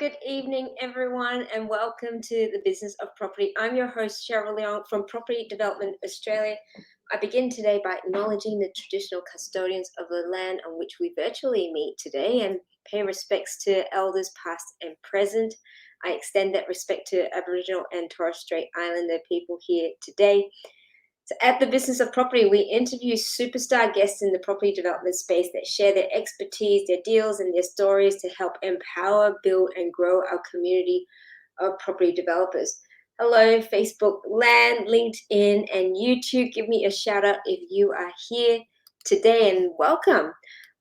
good evening, everyone, and welcome to the Business of Property. I'm your host, Cheryl Leong from Property Development Australia. I begin today by acknowledging the traditional custodians of the land on which we virtually meet today and pay respects to elders past and present. I extend that respect to Aboriginal and Torres Strait Islander people here today. So at the Business of Property, we interview superstar guests in the property development space that share their expertise, their deals, and their stories to help empower, build, and grow our community of property developers. Hello, Facebook Land, LinkedIn, and YouTube. Give me a shout out if you are here today, and welcome.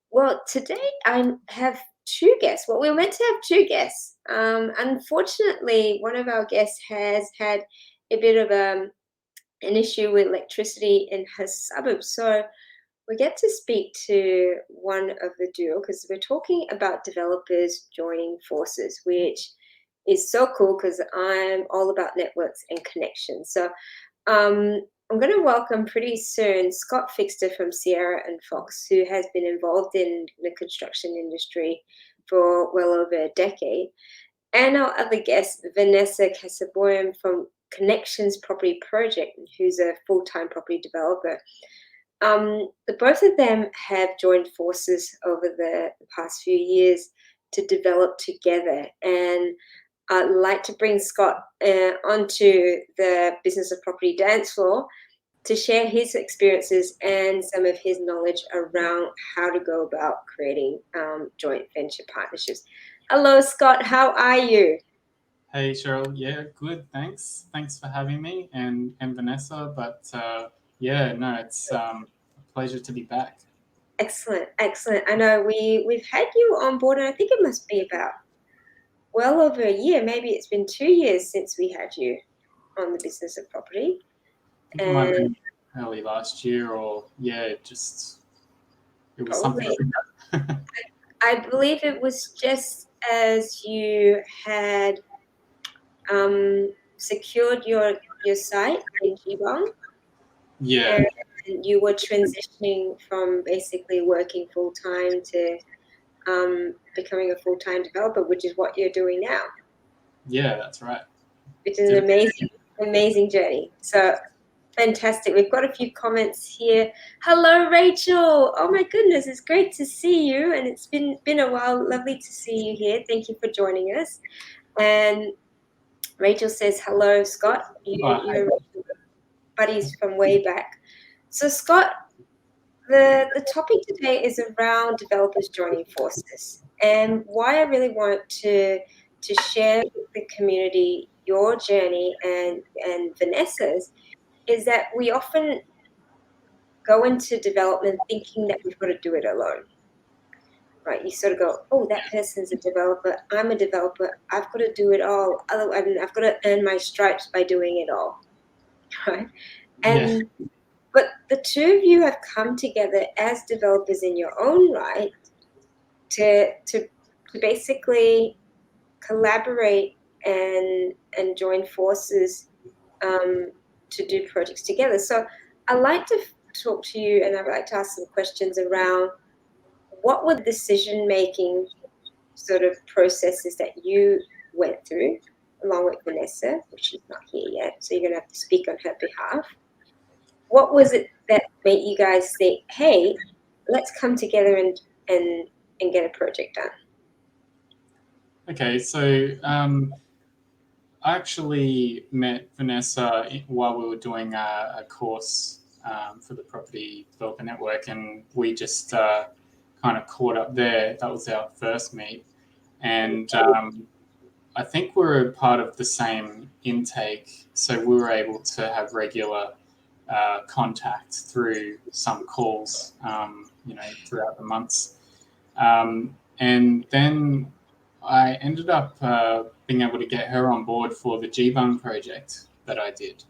Well, today I have two guests. Well, we were meant to have two guests. Unfortunately, one of our guests has had a bit of an issue with electricity in her suburb. So we get to speak to one of the duo because we're talking about developers joining forces, which is so cool because I'm all about networks and connections. So I'm going to welcome pretty soon Scott Fixter from Sierra and Fox, who has been involved in the construction industry for well over a decade. And our other guest, Vanessa Kestelboim from Connections Property Project, who's a full-time property developer. The both of them have joined forces over the past few years to develop together. And I'd like to bring Scott onto the Business of Property dance floor to share his experiences and some of his knowledge around how to go about creating joint venture partnerships. Hello, Scott. How are you? Hey, Cheryl. Yeah, good. Thanks. Thanks for having me and Vanessa. But it's a pleasure to be back. Excellent. I know we've had you on board, and I think it must be about well over a year. Maybe it's been 2 years since we had you on the Business of Property. I think it might have been early last year, or it was Probably. something like that. I believe it was just as you had secured your site in 𝐒𝐜𝐵. Yeah. And you were transitioning from basically working full-time to becoming a full-time developer, which is what you're doing now. Yeah, that's right. Which is an amazing journey. So fantastic. We've got a few comments here. Hello, Rachel. Oh my goodness, it's great to see you. And it's been a while. Lovely to see you here. Thank you for joining us. And Rachel says, hello, Scott. You're buddies from way back. So, Scott, the topic today is around developers joining forces, and why I really want to share with the community your journey and Vanessa's is that we often go into development thinking that we've got to do it alone. Right, you sort of go, oh, that person's a developer, I'm a developer, I've got to do it all. Otherwise, I've got to earn my stripes by doing it all, right? And but the two of you have come together as developers in your own right to basically collaborate and join forces to do projects together. So I'd like to talk to you, and I'd like to ask some questions around what were the decision-making sort of processes that you went through along with Vanessa, which she's not here yet, so you're going to have to speak on her behalf. What was it that made you guys think, hey, let's come together and get a project done? Okay, so I actually met Vanessa while we were doing a course for the Property Developer Network, and we just kind of caught up there. That was our first meet. And I think we're part of the same intake, so we were able to have regular contact through some calls, throughout the months. And then I ended up being able to get her on board for the 𝐒𝐕𝐚 project that I did.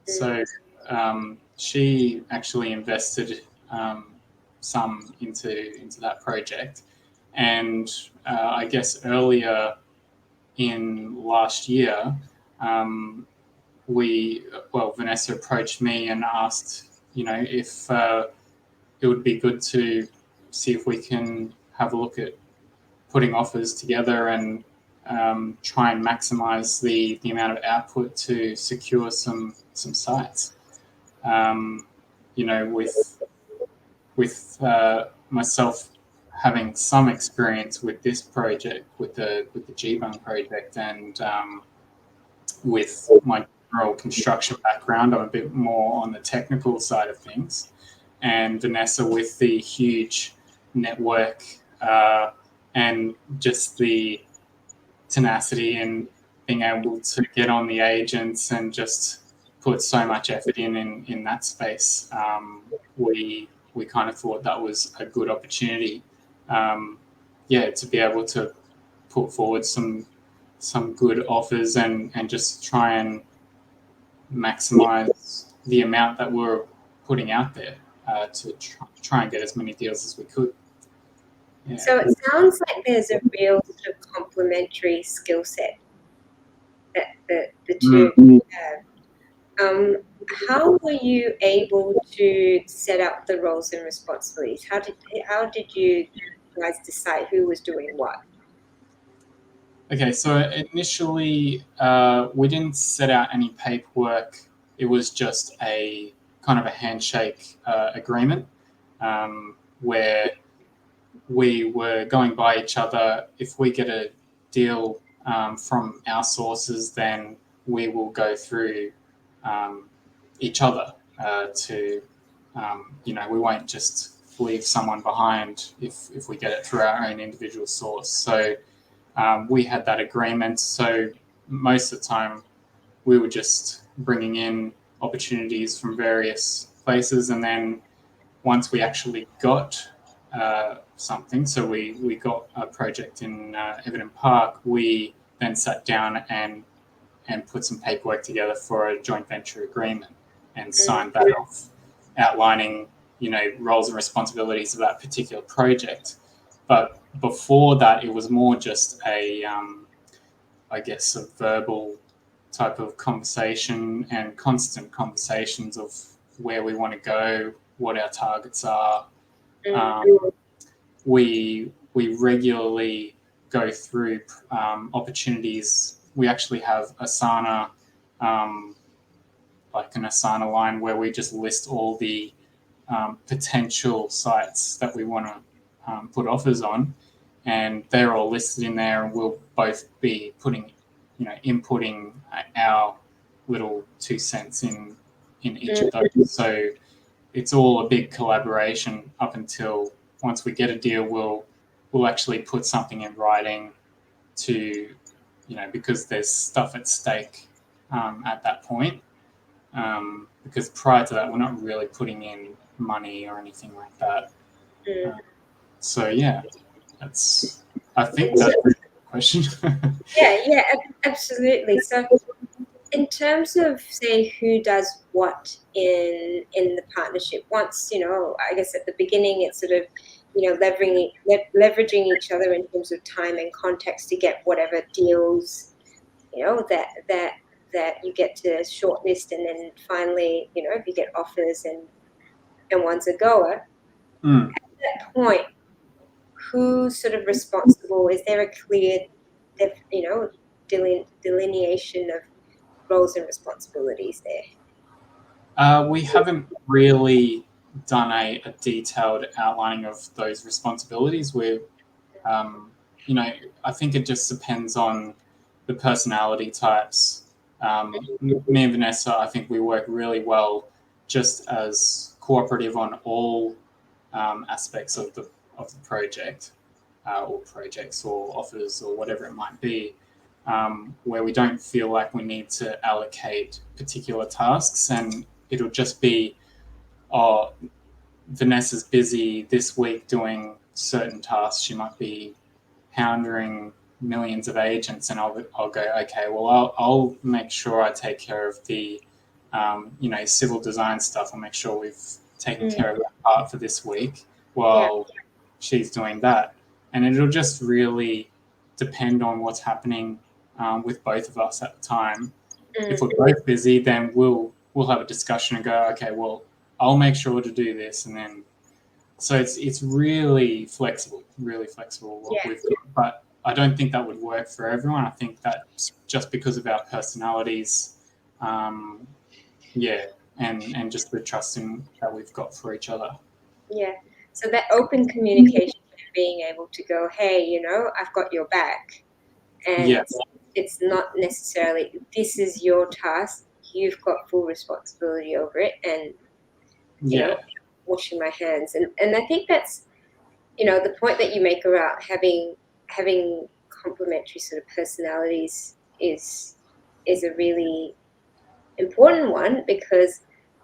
So she actually invested some into that project. And I guess earlier in last year, Vanessa approached me and asked, if it would be good to see if we can have a look at putting offers together and try and maximize the amount of output to secure some sites. You know, with myself having some experience with this project, with the 𝐒𝐲𝐭𝐭 project, and with my general construction background, I'm a bit more on the technical side of things. And Vanessa with the huge network and just the tenacity and being able to get on the agents and just put so much effort in that space. We kind of thought that was a good opportunity, to be able to put forward some good offers and just try and maximize the amount that we're putting out there to try and get as many deals as we could. Yeah. So it sounds like there's a real sort of complementary skill set that the two have. How were you able to set up the roles and responsibilities? How did you guys decide who was doing what? Okay, so initially we didn't set out any paperwork. It was just a kind of a handshake agreement where we were going by each other. If we get a deal from our sources, then we will go through each other to, we won't just leave someone behind if we get it through our own individual source. So we had that agreement. So most of the time we were just bringing in opportunities from various places. And then once we actually got something, so we got a project in Everton Park, we then sat down and put some paperwork together for a joint venture agreement and signed that off, outlining, roles and responsibilities of that particular project. But before that, it was more just a verbal type of conversation and constant conversations of where we want to go, what our targets are. We regularly go through opportunities. We actually have Asana, like an Asana line where we just list all the potential sites that we want to put offers on, and they're all listed in there, and we'll both be putting, inputting our little 2 cents in each of those. So it's all a big collaboration up until once we get a deal, we'll actually put something in writing to, because there's stuff at stake at that point. Because prior to that, we're not really putting in money or anything like that. So yeah, I think that's a question. Yeah, absolutely. So in terms of, say, who does what in the partnership, once, I guess at the beginning it's sort of, leveraging each other in terms of time and context to get whatever deals, that you get to shortlist, and then finally, if you get offers and one's a goer. At that point, who's sort of responsible? Is there a clear, delineation of roles and responsibilities there? We haven't really done a detailed outlining of those responsibilities. We're, I think it just depends on the personality types. Me and Vanessa, I think we work really well just as cooperative on all aspects of the project, or projects or offers or whatever it might be, where we don't feel like we need to allocate particular tasks, and it'll just be, Vanessa's busy this week doing certain tasks. She might be hounding millions of agents, and I'll go, okay, well, I'll make sure I take care of the, civil design stuff. I'll make sure we've taken care of that part for this week while she's doing that. And it'll just really depend on what's happening with both of us at the time. If we're both busy, then we'll have a discussion and go, okay, well, I'll make sure to do this. And then, so it's really flexible what we've got. But I don't think that would work for everyone. I think that's just because of our personalities, and just the trusting that we've got for each other. Yeah. So that open communication, being able to go, hey, you know, I've got your back, and Yeah. it's not necessarily this is your task. You've got full responsibility over it, and you know, washing my hands. And I think that's, you know, the point that you make around having complementary sort of personalities is a really important one, because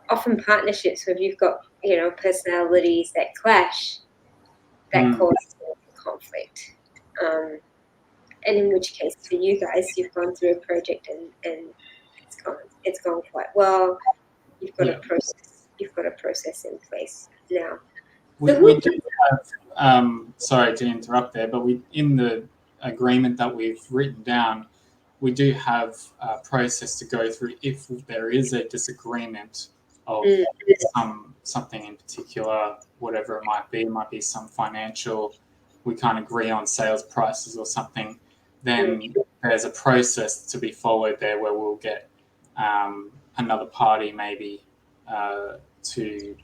often partnerships where you've got, you know, personalities that clash, that causes conflict. And in which case, for you guys, you've gone through a project and it's gone quite well. You've got a process in place now. We do have, sorry to interrupt there, but in the agreement that we've written down, we do have a process to go through if there is a disagreement of something in particular, whatever it might be some financial, we can't agree on sales prices or something, then there's a process to be followed there where we'll get another party maybe to,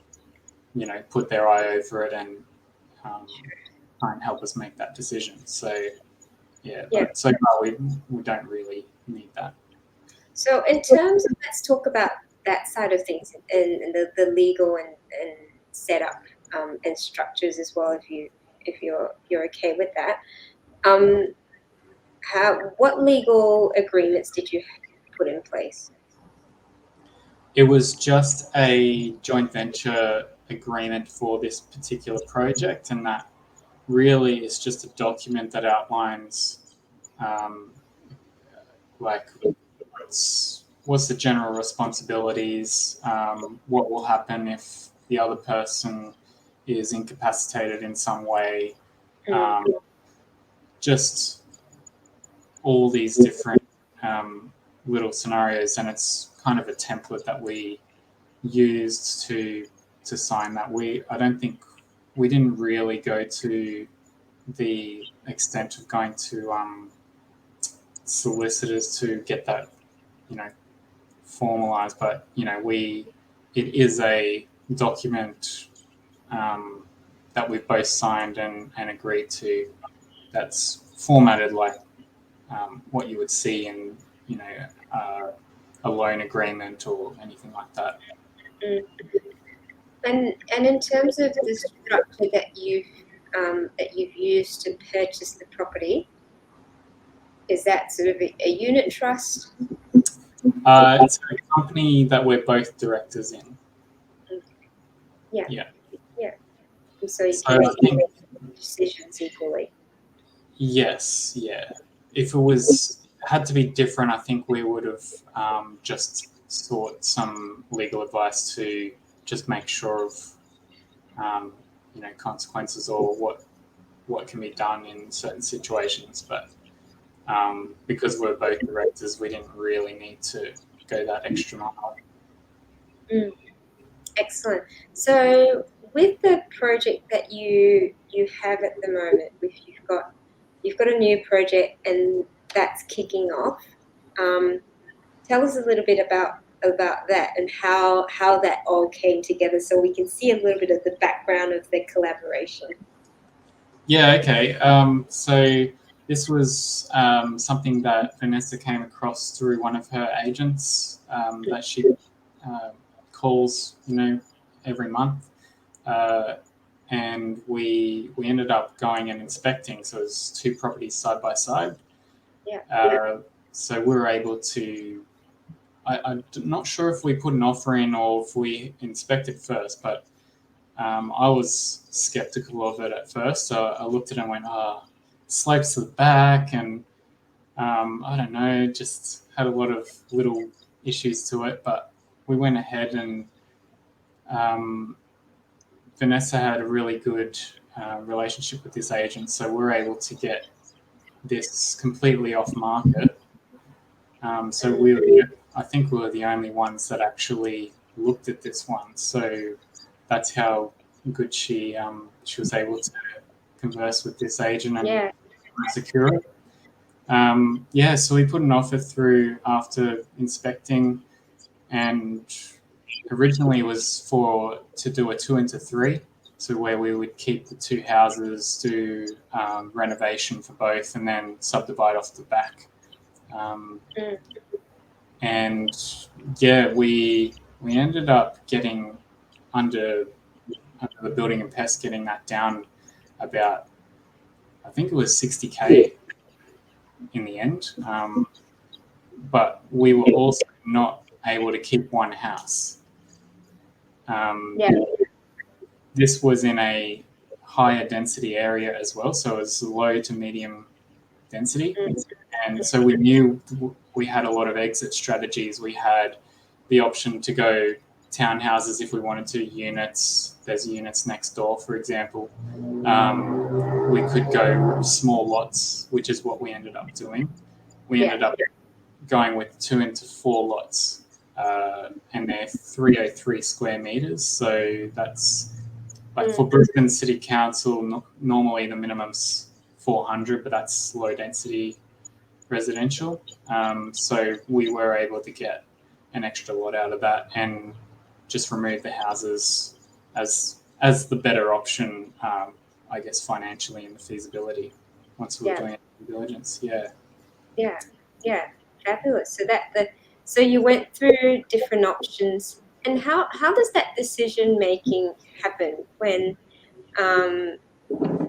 you know, put their eye over it and try and help us make that decision. So but so far we don't really need that. So in terms of, let's talk about that side of things and the legal and setup and structures as well, if you're okay with that. What legal agreements did you put in place? It was just a joint venture agreement for this particular project, and that really is just a document that outlines like what's the general responsibilities, what will happen if the other person is incapacitated in some way, just all these different little scenarios, and it's kind of a template that we used to sign that. I don't think we didn't really go to the extent of going to solicitors to get that, you know, formalized, but you know, it is a document that we've both signed and agreed to, that's formatted like what you would see in, you know, a loan agreement or anything like that. And in terms of the structure that you've used to purchase the property, is that sort of a unit trust? It's a company that we're both directors in. Yeah. And so you can make decisions equally. Yes, yeah. If it had to be different, I think we would have just sought some legal advice to just make sure of, you know, consequences or what can be done in certain situations. But because we're both directors, we didn't really need to go that extra mile. Excellent. So with the project that you have at the moment, you've got a new project and that's kicking off. Tell us a little bit about that and how that all came together, so we can see a little bit of the background of the collaboration. Yeah, okay. So this was something that Vanessa came across through one of her agents that she calls, you know, every month. And we ended up going and inspecting. So it was two properties side by side. So we were able to, I'm not sure if we put an offer in or if we inspected first, but I was skeptical of it at first. So I looked at it and went, slopes to the back, and I don't know, just had a lot of little issues to it. But we went ahead, and Vanessa had a really good relationship with this agent, so we were able to get this completely off market. So I think we were the only ones that actually looked at this one. So that's how good she was able to converse with this agent and secure it. Yeah, so we put an offer through after inspecting, and originally it was to do a 2 into 3, so where we would keep the 2 houses, do renovation for both, and then subdivide off the back. And yeah, we ended up getting under the building and pest, getting that down about, I think it was 60K in the end. But we were also not able to keep one house. This was in a higher density area as well, so it was low to medium density. And so we knew we had a lot of exit strategies. We had the option to go townhouses if we wanted to, units. There's units next door, for example. We could go small lots, which is what we ended up doing. We ended up going with 2 into 4 lots, and they're 303 square meters. So that's like for Brisbane City Council, normally the minimum's 400, but that's low density residential. So we were able to get an extra lot out of that and just remove the houses as the better option, I guess, financially in the feasibility once we were doing due diligence. Yeah, fabulous. So you went through different options, and how does that decision making happen when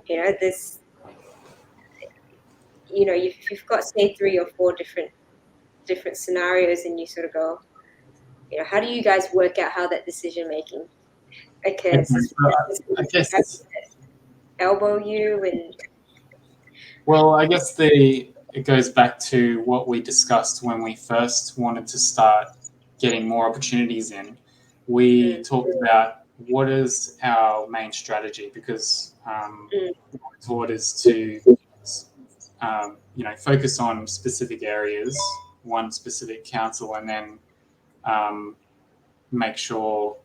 there's you've got, say, 3 or 4 different scenarios, and you sort of go, how do you guys work out how that decision making occurs? I guess elbow you and. Well, I guess it goes back to what we discussed when we first wanted to start getting more opportunities in. We talked about what is our main strategy, because what we're taught is to focus on specific areas, one specific council, and then make sure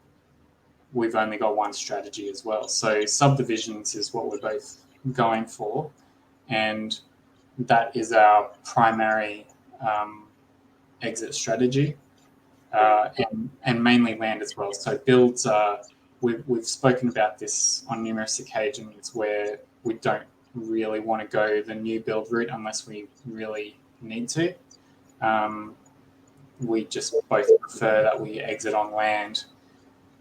we've only got one strategy as well. So subdivisions is what we're both going for, and that is our primary exit strategy, and mainly land as well. So builds, we've spoken about this on numerous occasions, where we don't really want to go the new build route unless we really need to. We just both prefer that we exit on land.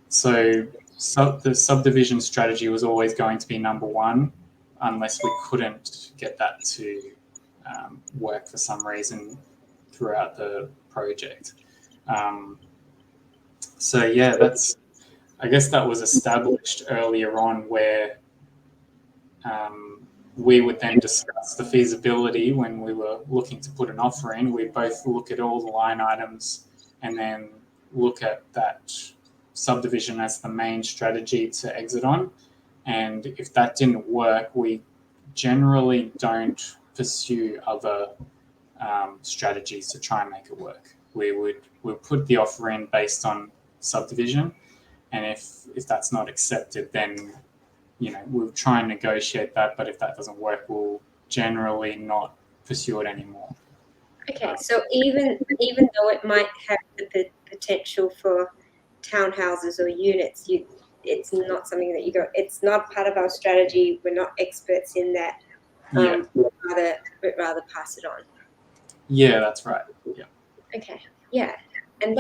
So the subdivision strategy was always going to be number one, unless we couldn't get that to work for some reason throughout the project. So yeah, I guess that was established earlier on, where we would then discuss the feasibility when we were looking to put an offer in. We both look at all the line items and then look at that subdivision as the main strategy to exit on. And if that didn't work, we generally don't pursue other strategies to try and make it work. We'll put the offer in based on subdivision, and if that's not accepted, then we'll try and negotiate that. But if that doesn't work, we'll generally not pursue it anymore. Okay, so even though it might have the potential for townhouses or units, it's not something that you go, it's not part of our strategy, we're not experts in that. We'd rather pass it on. Yeah, that's right. Yeah. Okay. Yeah. And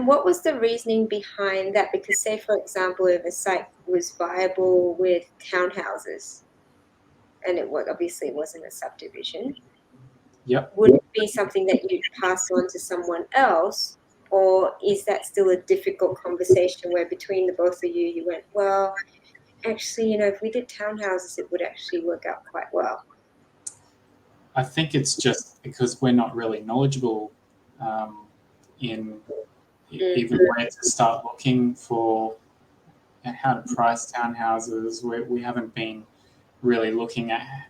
what was the reasoning behind that? Because, say, for example, if a site was viable with townhouses, and it obviously wasn't a subdivision, would it be something that you'd pass on to someone else, or is that still a difficult conversation where between the both of you went, well, actually, if we did townhouses, it would actually work out quite well? I think it's just because we're not really knowledgeable in even where to start looking for how to price townhouses. We haven't been really looking at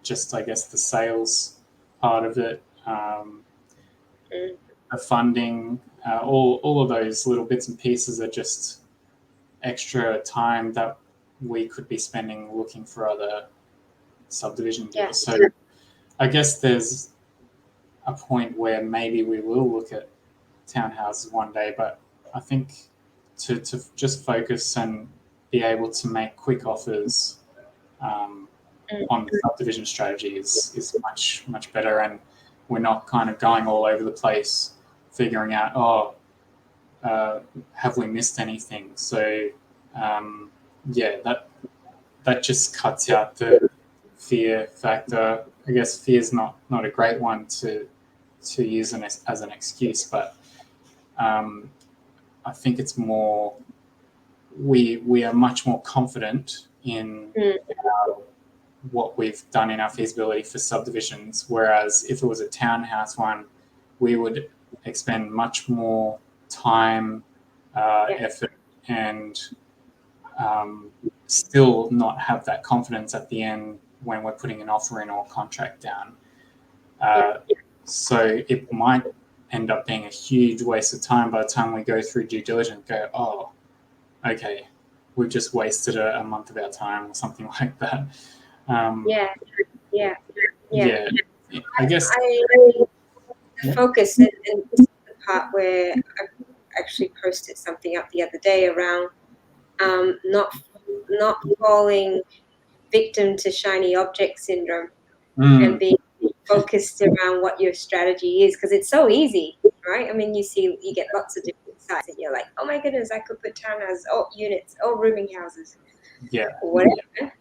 just, I guess, the sales part of it, the funding, all of those little bits and pieces are just extra time that we could be spending looking for other subdivision deals. Yeah. So I guess there's a point where maybe we will look at townhouses one day, but I think to just focus and be able to make quick offers on the subdivision strategy is much better, and we're not kind of going all over the place figuring out, have we missed anything? So that just cuts out the fear factor. I guess fear is not a great one to use as an excuse, but I think it's more we are much more confident in what we've done in our feasibility for subdivisions, whereas if it was a townhouse one, we would expend much more time, effort, and still not have that confidence at the end when we're putting an offer in or contract down. So it might end up being a huge waste of time by the time we go through due diligence, okay, we've just wasted a month of our time or something like that. I guess the focus, and this is the part where I actually posted something up the other day around not falling victim to shiny object syndrome and being focused around what your strategy is, because it's so easy, right? I mean, you get lots of different sites and you're like, oh my goodness, I could put townhouses, units, rooming houses, whatever.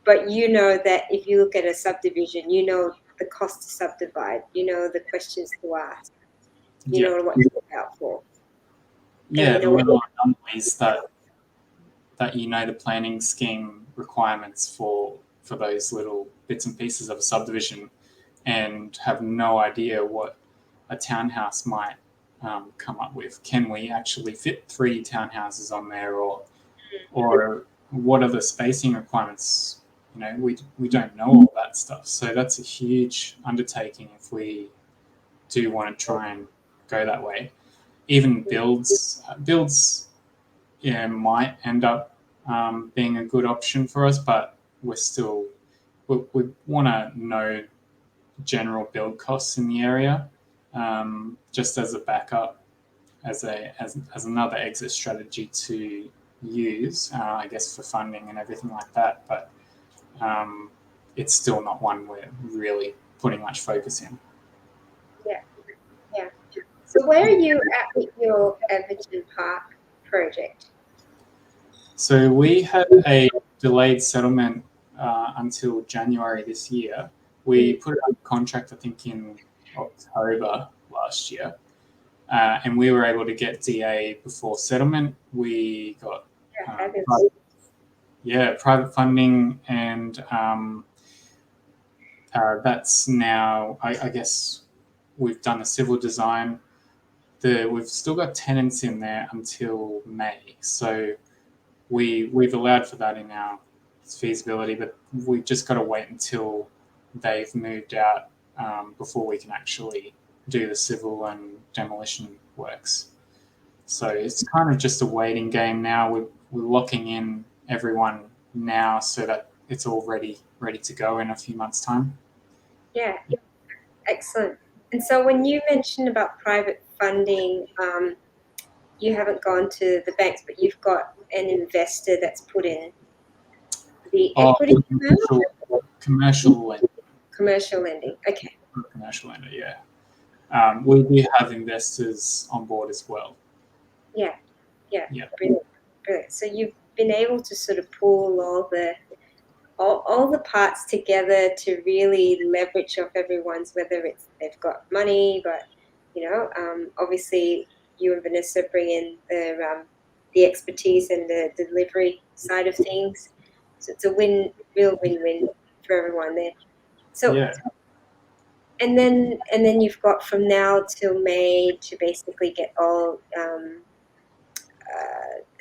But you know that if you look at a subdivision, you know the cost to subdivide, you know the questions to ask, you know what to look out for. Yeah, the little anomalies that you know the planning scheme requirements for those little bits and pieces of a subdivision, and have no idea what a townhouse might come up with. Can we actually fit 3 townhouses on there, or what are the spacing requirements? You know, we don't know all that stuff. So that's a huge undertaking if we do want to try and go that way. Even builds might end up being a good option for us, but we want to know general build costs in the area, just as a backup, as another exit strategy to use, I guess, for funding and everything like that. But it's still not one we're really putting much focus in. Yeah. So where are you at with your Everton Park project? So we had a delayed settlement until January this year. We put out a contract, I think, in October last year, and we were able to get DA before settlement. We got private funding, and that's now, I guess, we've done the civil design. We've still got tenants in there until May, so we've allowed for that in our feasibility, but we've just got to wait until they've moved out before we can actually do the civil and demolition works. So it's kind of just a waiting game now. We're locking in everyone now so that it's all ready to go in a few months' time. Yeah, excellent. And so when you mentioned about private funding, you haven't gone to the banks, but you've got an investor that's put in the equity commercial lending. Commercial lending, okay. Commercial lender, yeah. We have investors on board as well. Yeah. Brilliant. So you've been able to sort of pull all the parts together to really leverage off everyone's, whether it's they've got money, but obviously you and Vanessa bring in the expertise and the delivery side of things. So it's a real win-win for everyone there. So yeah. And then you've got from now till May to basically get all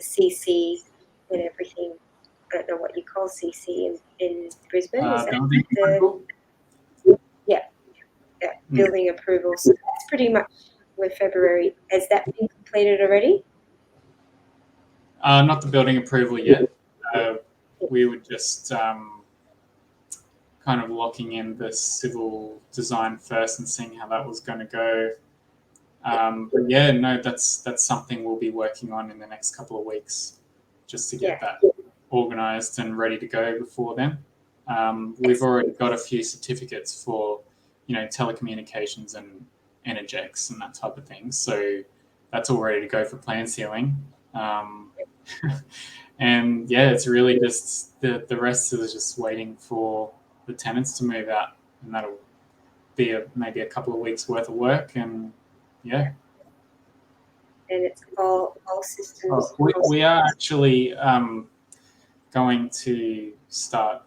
CC and everything. I don't know what you call CC in Brisbane. Is that building approval? So that's pretty much with February. Has that been completed already? Not the building approval yet. we were just kind of locking in the civil design first and seeing how that was going to go. But yeah, no, that's something we'll be working on in the next couple of weeks, just to get that organised and ready to go before then. We've already got a few certificates for, telecommunications and energetics and that type of thing. So that's all ready to go for plan sealing. And yeah, it's really just the rest is just waiting for the tenants to move out, and that'll be maybe a couple of weeks worth of work. And yeah. And it's all systems. We are actually going to start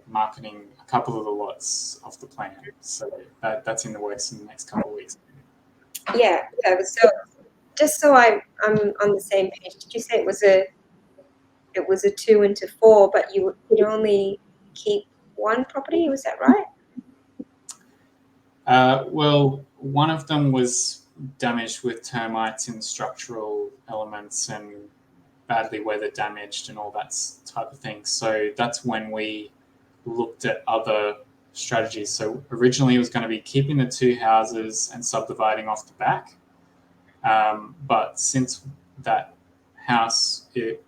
marketing a couple of the lots off the plan. So that's in the works in the next couple of weeks. Yeah. So just so I'm on the same page, did you say it was a 2 into 4, but you could only keep one property? Was that right? Well, one of them was damaged with termites and structural elements and badly weather damaged and all that type of thing. So that's when we looked at other strategies. So originally it was going to be keeping the 2 houses and subdividing off the back. But since that house, it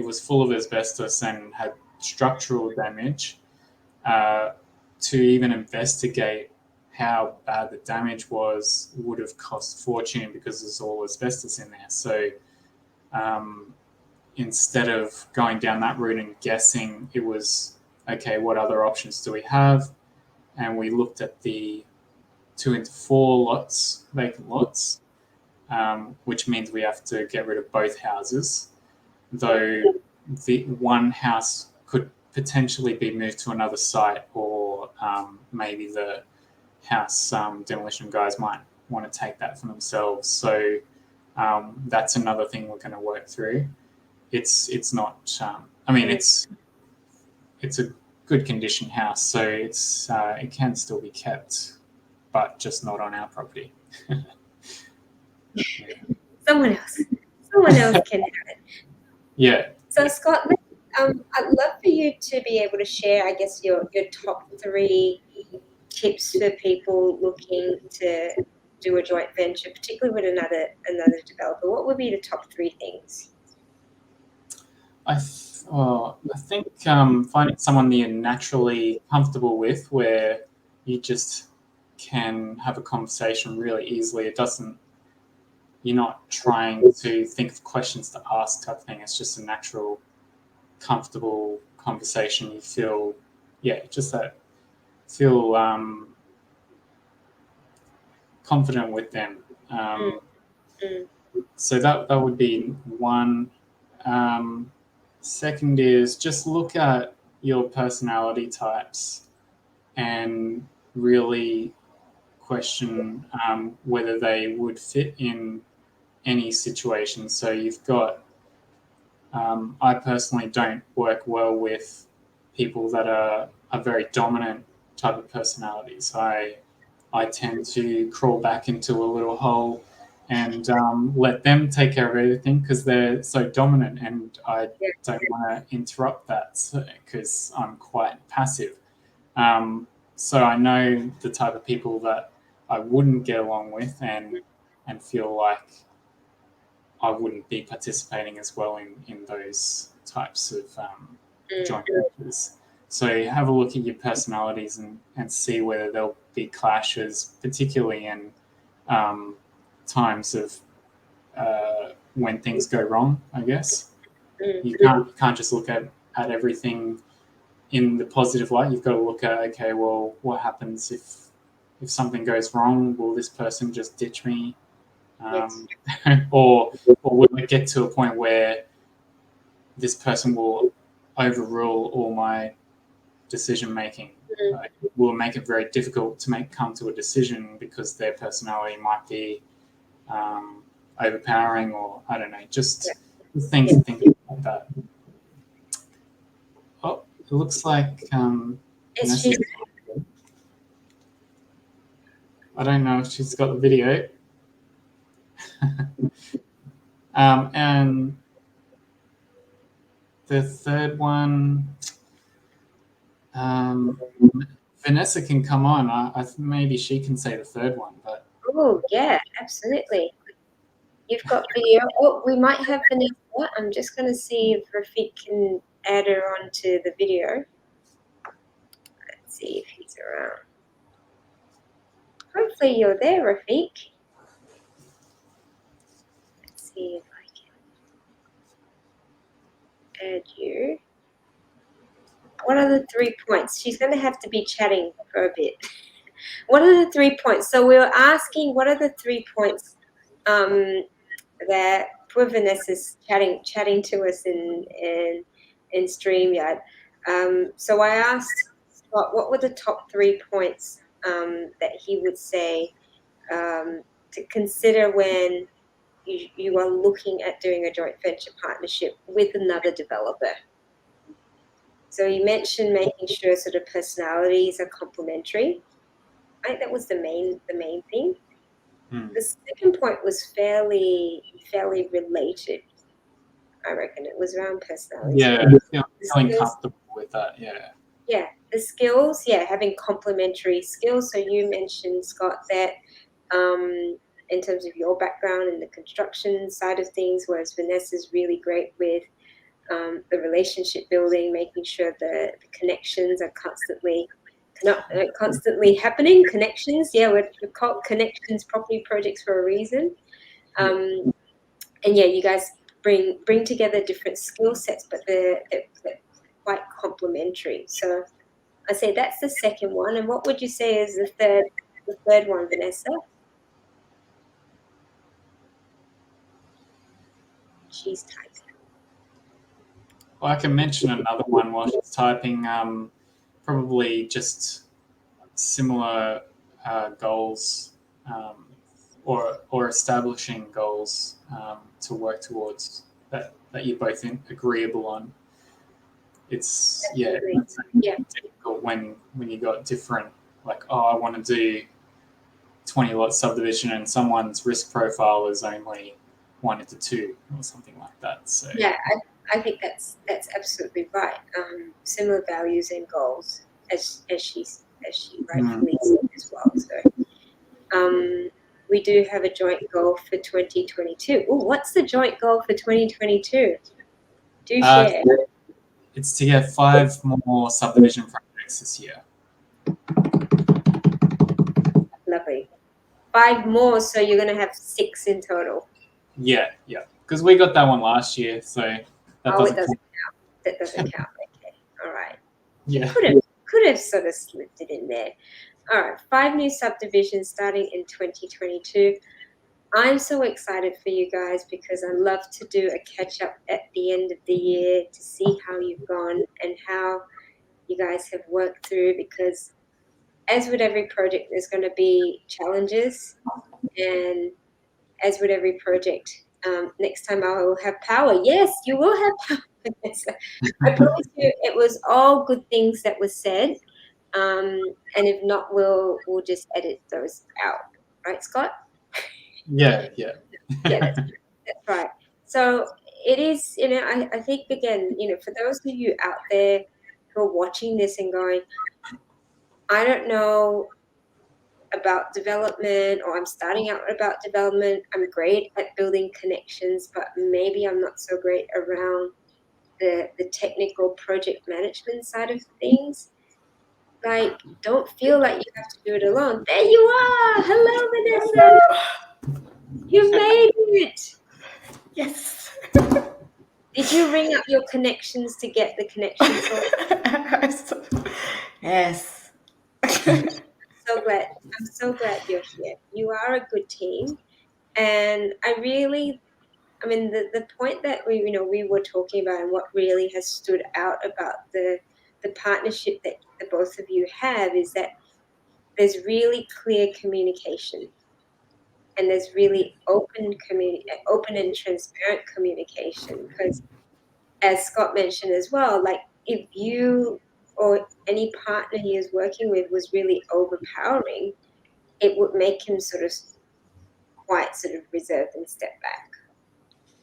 was full of asbestos and had structural damage, to even investigate how bad the damage would have cost a fortune because there's all asbestos in there. So instead of going down that route and guessing, it was, okay, what other options do we have? And we looked at the 2 into 4 lots, vacant lots, which means we have to get rid of both houses, though the one house could potentially be moved to another site, or maybe the house demolition guys might want to take that for themselves. So that's another thing we're going to work through. It's not. It's a good condition house, so it can still be kept, but just not on our property. Someone else can have it. Yeah. So Scott, I'd love for you to be able to share, I guess, your top 3 tips for people looking to do a joint venture, particularly with another developer. What would be the top 3 things? I think finding someone that you're naturally comfortable with, where you just can have a conversation really easily. You're not trying to think of questions to ask type of thing. It's just a natural, comfortable conversation. You feel, confident with them. So that would be one. Second is just look at your personality types and really question whether they would fit in any situation. So you've got, I personally don't work well with people that are very dominant type of personalities. I tend to crawl back into a little hole and let them take care of everything because they're so dominant, and I don't want to interrupt that because I'm quite passive. So I know the type of people that I wouldn't get along with and feel like I wouldn't be participating as well in those types of joint ventures. So have a look at your personalities and see whether there'll be clashes, particularly in times of when things go wrong, I guess. You can't just look at everything in the positive light. You've got to look at, okay, well, what happens if something goes wrong? Will this person just ditch me? Or will it get to a point where this person will overrule all my decision making? Will make it very difficult to come to a decision because their personality might be overpowering, or I don't know, just things to think about that. Oh, it looks like I don't know if she's got the video. And the third one, Vanessa can come on. Maybe she can say the third one, but Oh yeah, absolutely. You've got video. Oh, we might have Vanessa. I'm just going to see if Rafiq can add her onto the video. Let's see if he's around. Hopefully you're there, Rafiq. Let's see if I can add you. What are the 3 points? She's going to have to be chatting for a bit. What are the 3 points? So we were asking, what are the 3 points that poor Vanessa's chatting to us in StreamYard. So I asked Scott, what were the top 3 points that he would say to consider when you are looking at doing a joint venture partnership with another developer? So you mentioned making sure sort of personalities are complementary. I think that was the main thing. The second point was fairly related. I reckon it was around personality. Yeah, feeling comfortable with that. Yeah, the skills. Yeah, having complementary skills. So you mentioned, Scott, that in terms of your background in the construction side of things, whereas Vanessa's really great with the relationship building, making sure the connections are constantly happening. Connections, yeah, we're called connections property projects for a reason. And yeah, you guys bring together different skill sets, but they're quite complementary. So I say that's the second one. And what would you say is the third one, Vanessa? She's typing. Well, I can mention another one while she's typing. Probably just similar goals or establishing goals to work towards that you're both agreeable on. It's difficult when you got different, like, oh, I want to do 20 lot subdivision and someone's risk profile is only 1 to 2 or something like that. So yeah, I think that's absolutely right. Similar values and goals as she rightfully said as well. So we do have a joint goal for 2022. Oh, what's the joint goal for 2022? Do share. It's to get 5 more subdivision projects this year. Lovely. 5 more, so you're going to have 6 in total. Yeah, because we got that one last year, so that doesn't count. That doesn't count. Okay, all right. Yeah, could have sort of slipped it in there. All right, 5 new subdivisions starting in 2022. I'm so excited for you guys because I love to do a catch up at the end of the year to see how you've gone and how you guys have worked through, because as with every project, there's going to be challenges, and as with every project, next time I will have power. Yes, you will have power. I promise you, it was all good things that were said, and if not, we'll just edit those out, right, Scott? Yeah, that's right. So it is, I think, again, for those of you out there who are watching this and going, I don't know about development, or I'm starting out about development. I'm great at building connections, but maybe I'm not so great around the technical project management side of things. Like, don't feel like you have to do it alone. There you are. Hello, Vanessa. You made it. Yes. Did you ring up your connections to get the connections? Yes. I'm so glad you're here. You are a good team. And I mean, the point that we were talking about, and what really has stood out about the partnership that the both of you have, is that there's really clear communication, and there's really open and transparent communication. Because as Scott mentioned as well, like, if you or any partner he is working with was really overpowering, it would make him quite reserved and step back,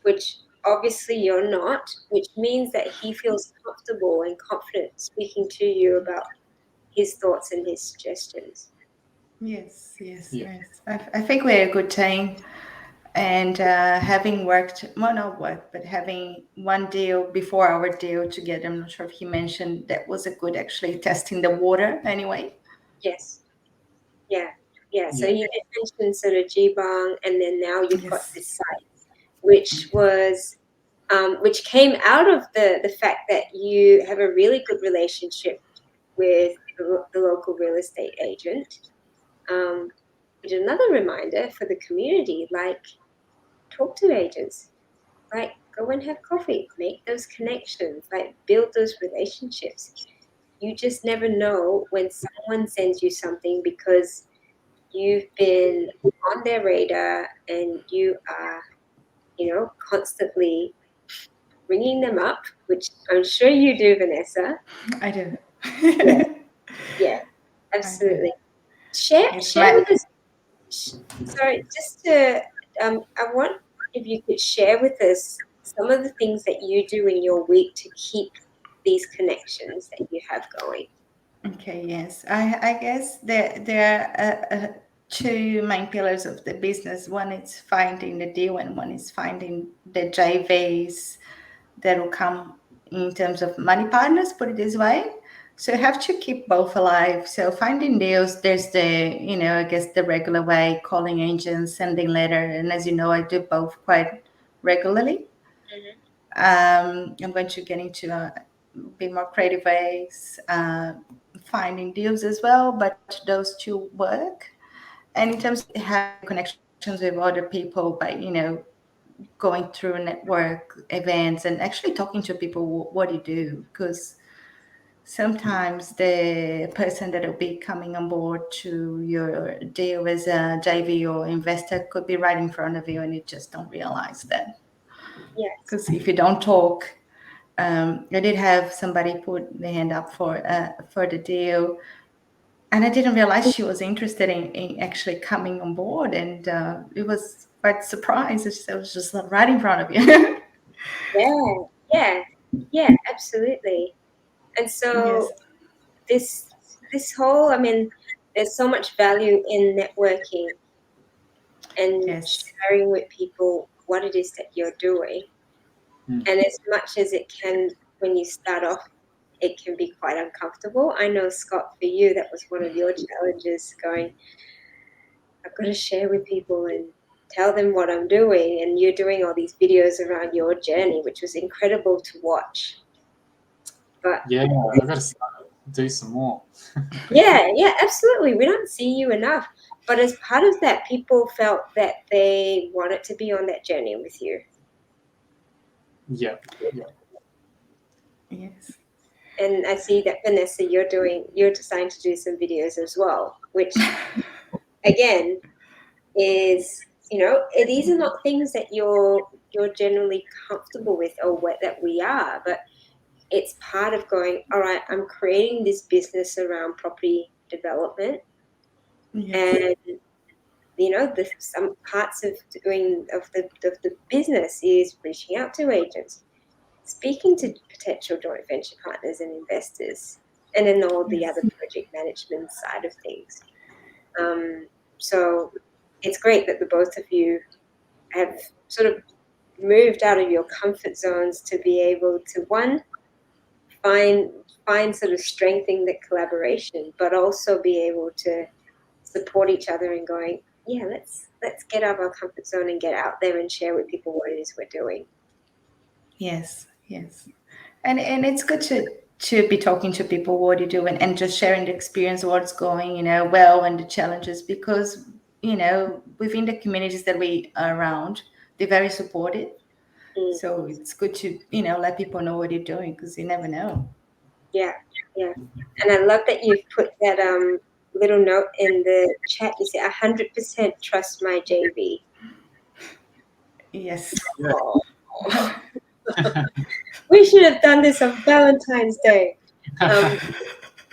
which obviously you're not, which means that he feels comfortable and confident speaking to you about his thoughts and his suggestions. Yes, yes, Yeah. yes. I think we're a good team. And having worked, well, not worked, but having one deal before our deal together, I'm not sure if he mentioned that was a good actually testing the water anyway. Yes. Yeah. Yeah. So Yeah. you did mention sort of 𝐒𝐕𝐚, and then now you've got Yes. this site, which came out of the fact that you have a really good relationship with the local real estate agent. But another reminder for the community, like, talk to agents, like, go and have coffee, make those connections, like, build those relationships. You just never know when someone sends you something because you've been on their radar and you are, constantly ringing them up, which I'm sure you do, Vanessa. I do. Yeah, yeah, I absolutely. do. Share It's with my, us. Sorry, just to, I want if you could share with us some of the things that you do in your week to keep these connections that you have going. okay, yes. I guess there are two main pillars of the business. One is finding the deal, and one is finding the JVs that will come in terms of money partners, put it this way. So you have to keep both alive. So finding deals, there's I guess the regular way, calling agents, sending letter. And as you know, I do both quite regularly. I'm going to get into a bit more creative ways, finding deals as well, but those two work. And in terms of having connections with other people by, going through network events and actually talking to people what do you do, because sometimes the person that will be coming on board to your deal as a JV or investor could be right in front of you and you just don't realize that. Yes. Because if you don't talk, I did have somebody put their hand up for the deal, and I didn't realize she was interested in actually coming on board, and it was quite surprised. It was just right in front of you. Yeah, absolutely. And so Yes. this whole, I mean, there's so much value in networking and Yes. sharing with people what it is that you're doing. Mm. And as much as it can, when you start off, it can be quite uncomfortable. I know, Scott, for you, that was one of your challenges, going, I've got to share with people and tell them what I'm doing. And you're doing all these videos around your journey, which was incredible to watch. But Yeah, I've got to do some more. yeah, absolutely. We don't see you enough. But as part of that, people felt that they wanted to be on that journey with you. Yeah. Yes. And I see that, Vanessa, you're designed to do some videos as well, which again is, these are not things that you're generally comfortable with, or that we are, but it's part of going, all right, I'm creating this business around property development. Yes. And some parts of the business is reaching out to agents, speaking to potential joint venture partners and investors, and then all the Yes. other project management side of things. So it's great that the both of you have sort of moved out of your comfort zones to be able to, one, find sort of strength in the collaboration, but also be able to support each other and going, yeah, let's get out of our comfort zone and get out there and share with people what it is we're doing. Yes. And it's good to be talking to people what you do and just sharing the experience, what's going, well, and the challenges, because, within the communities that we are around, they're very supportive. So it's good to, let people know what you're doing, because you never know. Yeah. And I love that you've put that little note in the chat. You say 100% trust my JV. Yes. Oh. We should have done this on Valentine's Day.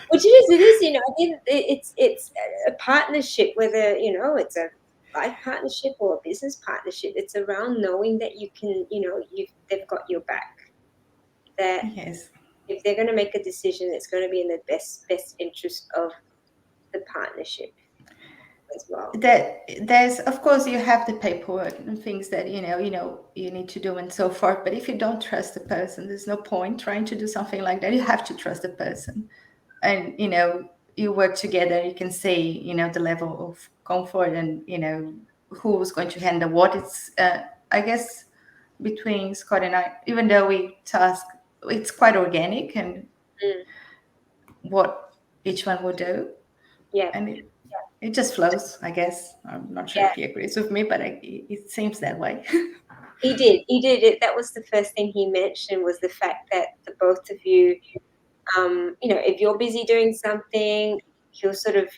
Which it is, I think it's a partnership, whether, it's a life partnership or a business partnership. It's around knowing that you can, they've got your back. That Yes. if they're going to make a decision, it's going to be in the best interest of the partnership as well. There's, of course, you have the paperwork and things that you need to do and so forth. But if you don't trust the person, there's no point trying to do something like that. You have to trust the person, and you work together. You can see the level of comfort and who's going to handle what. It's I guess between Scott and I, even though it's quite organic and what each one will do. Yeah. And it just flows, I guess. I'm not sure if he agrees with me, but it seems that way. He did it. That was the first thing he mentioned, was the fact that the both of you, if you're busy doing something, he'll sort of,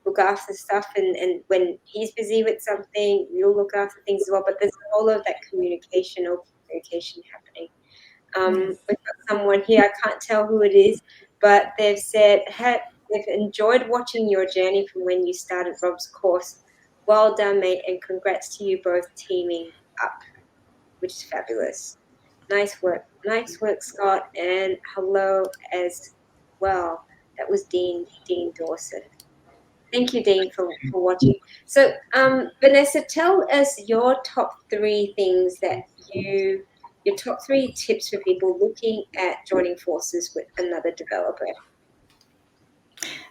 look after stuff, and when he's busy with something, you'll look after things as well. But there's all of that communication happening. We've got someone here, I can't tell who it is, but they've said they've enjoyed watching your journey from when you started Rob's course. Well done, mate, and congrats to you both teaming up, which is fabulous. Nice work, Scott, and hello as well. That was Dean Dawson. Thank you, Dean, for watching. So, Vanessa, tell us your top 3 things that your top 3 tips for people looking at joining forces with another developer.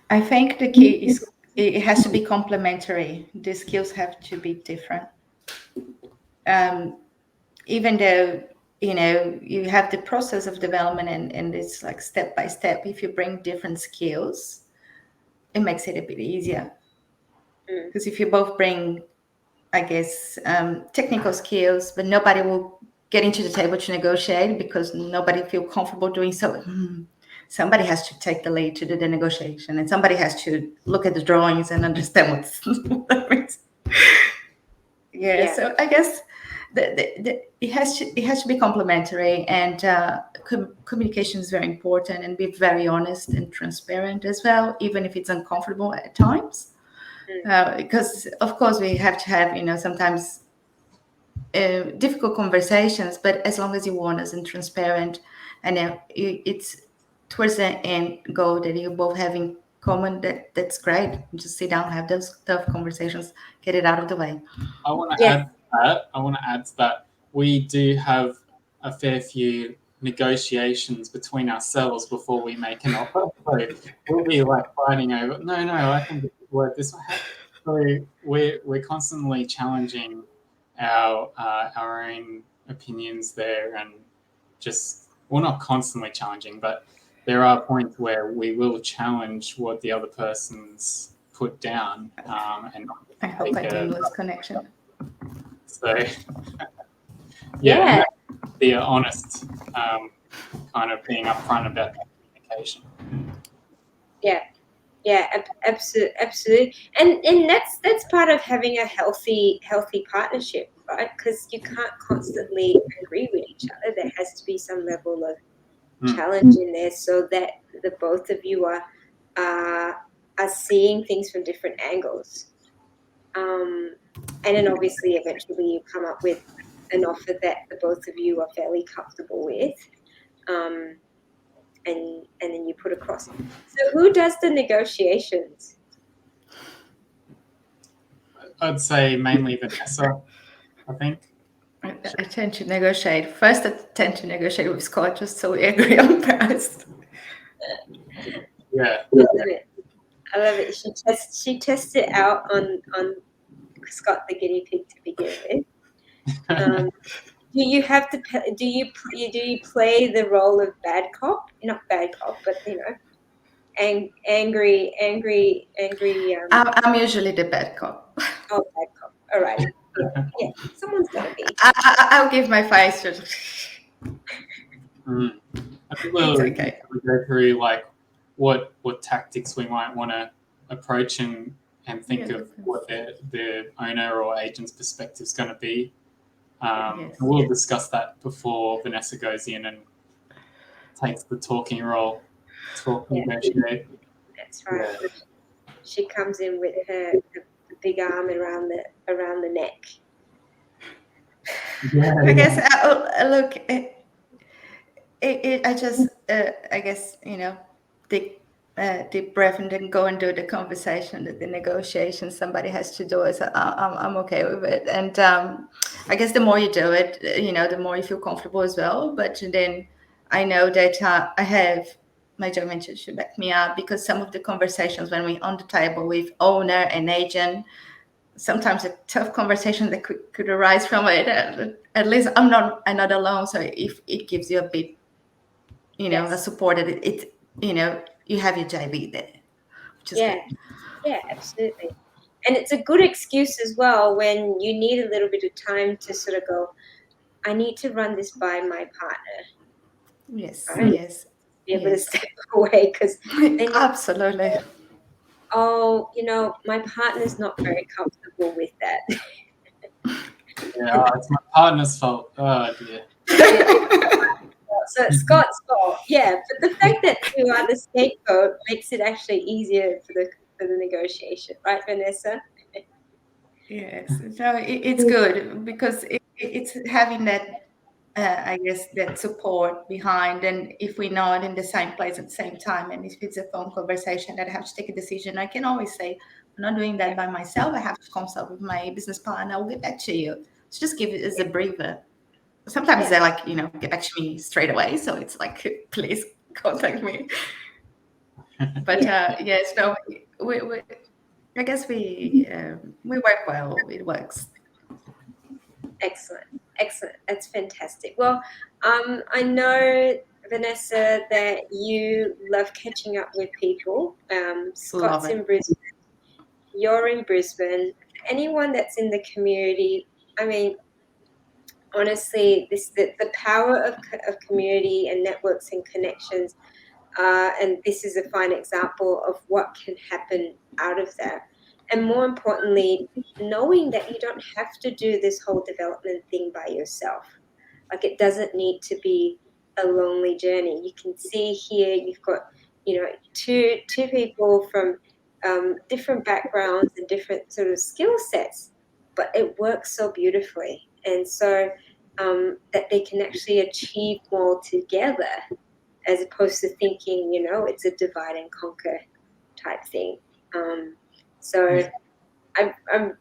I think the key is it has to be complementary. The skills have to be different. Even though you have the process of development and it's like step by step, if you bring different skills, it makes it a bit easier. Because if you both bring, I guess, technical skills, but nobody will get into the table to negotiate because nobody feel comfortable doing so. Somebody has to take the lead to do the negotiation, and somebody has to look at the drawings and understand what that means. Yeah, so I guess it has to be complementary, and communication is very important, and be very honest and transparent as well, even if it's uncomfortable at times. Because of course we have to have sometimes difficult conversations, but as long as you're honest and transparent, and it's towards the end goal that you both have in common, that's great. Just sit down, have those tough conversations, get it out of the way. I want to add to that. We do have a fair few negotiations between ourselves before we make an offer. So we'll be like fighting over, no, I think it could work this way. So we're constantly challenging our own opinions there, and not constantly challenging, but there are points where we will challenge what the other person's put down. And I hope I didn't lose connection. So yeah. Be honest, kind of being upfront about communication. Yeah, absolutely, and that's part of having a healthy partnership, right? Because you can't constantly agree with each other. There has to be some level of challenge in there, so that the both of you are seeing things from different angles, and then obviously eventually you come up with an offer that the both of you are fairly comfortable with, and then you put across. So who does the negotiations? I'd say mainly Vanessa, I think. I tend to negotiate. First, I tend to negotiate with Scott just so we agree on price. Yeah. I love it. She tests it out on Scott the guinea pig to begin with. Do you play the role of bad cop? Not bad cop, but angry. I'm usually the bad cop. Oh, bad cop. All right. Yeah, someone's gonna be. I'll give my face. I think we'll go through like what tactics we might want to approach and think of what the owner or agent's perspective is going to be. We'll discuss that before Vanessa goes in and takes the talking role. Negotiate. That's right. Yeah. She comes in with the big arm around the neck. Yeah, I guess, look, I guess, take deep breath and then go and do the conversation, the negotiation somebody has to do it. So I'm okay with it. And I guess the more you do it, the more you feel comfortable as well. But then I know that I have my joint venture to back me up, because some of the conversations when we're on the table with owner and agent, sometimes a tough conversation that could arise from it. At least I'm not alone. So if it gives you a bit, Yes. a support that it you have your JV there, which is good. Yeah, absolutely. And it's a good excuse as well when you need a little bit of time to sort of go, I need to run this by my partner. Yes, Right? yes, Be able to yes. step away, because then Absolutely. oh, my partner's not very comfortable with that. yeah, it's my partner's fault. Oh dear. So it's Scott's fault, yeah. But the fact that you are the scapegoat makes it actually easier for the negotiation, right, Vanessa? Yes, so it's good because it's having that, I guess, that support behind. And if we're not in the same place at the same time, and if it's a phone conversation that I have to take a decision, I can always say, I'm not doing that by myself. I have to consult with my business partner. I'll get back to you. So just give it as a breather. Sometimes they're like, get back to me straight away. So it's like, please contact me. But yes, no, we I guess we work well. It works. Excellent. That's fantastic. Well, I know, Vanessa, that you love catching up with people. Scott's Love it. in Brisbane. You're in Brisbane. Anyone that's in the community, I mean, honestly, the power of community and networks and connections, and this is a fine example of what can happen out of that. And more importantly, knowing that you don't have to do this whole development thing by yourself. Like, it doesn't need to be a lonely journey. You can see here you've got, two people from different backgrounds and different sort of skill sets, but it works so beautifully. And so that they can actually achieve more together, as opposed to thinking, it's a divide and conquer type thing. So I've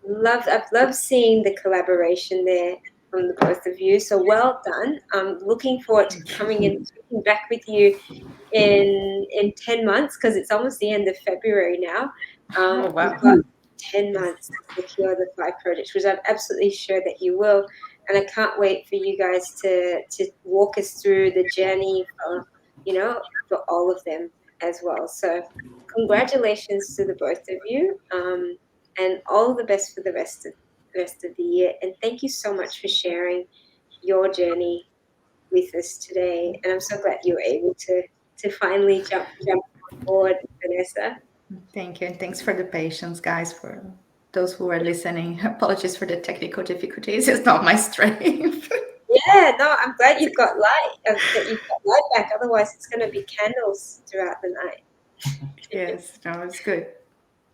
loved seeing the collaboration there from the both of you. So well done. I'm looking forward to coming back with you in 10 months, because it's almost the end of February now. Oh, wow. We've got 10 months to secure the 5 projects, which I'm absolutely sure that you will. And I can't wait for you guys to walk us through the journey for all of them as well. So congratulations to the both of you, and all the best for the rest of the year. And thank you so much for sharing your journey with us today. And I'm so glad you were able to finally jump on board, Vanessa. Thank you. And thanks for the patience, guys, for those who are listening. Apologies for the technical difficulties. It's not my strength. Yeah, no, I'm glad you've got light. Back. Otherwise, it's going to be candles throughout the night. Yes, no, it's good.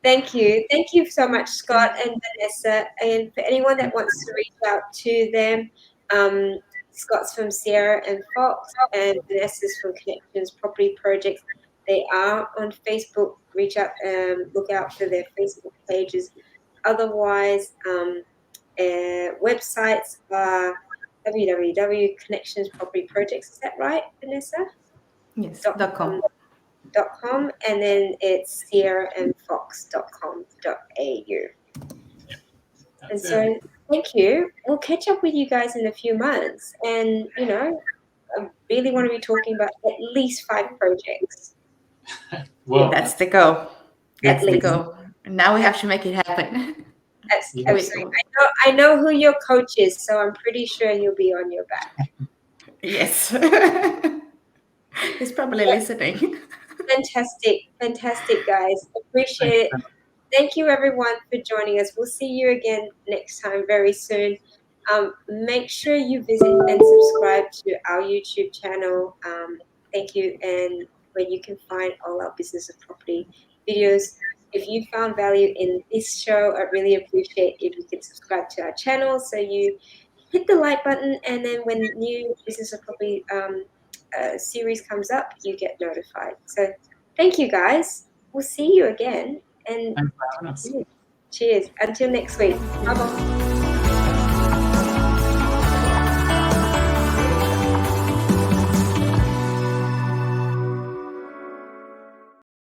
Thank you so much, Scott and Vanessa. And for anyone that wants to reach out to them, Scott's from Sierra and Fox, and Vanessa's from Connections Property Projects. They are on Facebook. Reach out, look out for their Facebook pages. Otherwise, websites are www.connections property projects. Is that right, Vanessa? Yes, .com. .com, and then it's sierraandfox.com.au. And so thank you. We'll catch up with you guys in a few months, and I really want to be talking about at least 5 projects. Well, That's the goal. At That's the least. goal. Now we have to make it happen. Absolutely. I know who your coach is, so I'm pretty sure he'll be on your back. Yes. He's probably listening. Fantastic, guys. Appreciate it. Thank you, everyone, for joining us. We'll see you again next time very soon. Make sure you visit and subscribe to our YouTube channel. Thank you, and where you can find all our business of property videos. If you found value in this show, I'd really appreciate if you could subscribe to our channel so you hit the like button, and then when new Business of Property series comes up, you get notified. So thank you, guys. We'll see you again. And Thanks for having us. cheers. Until next week. Bye-bye.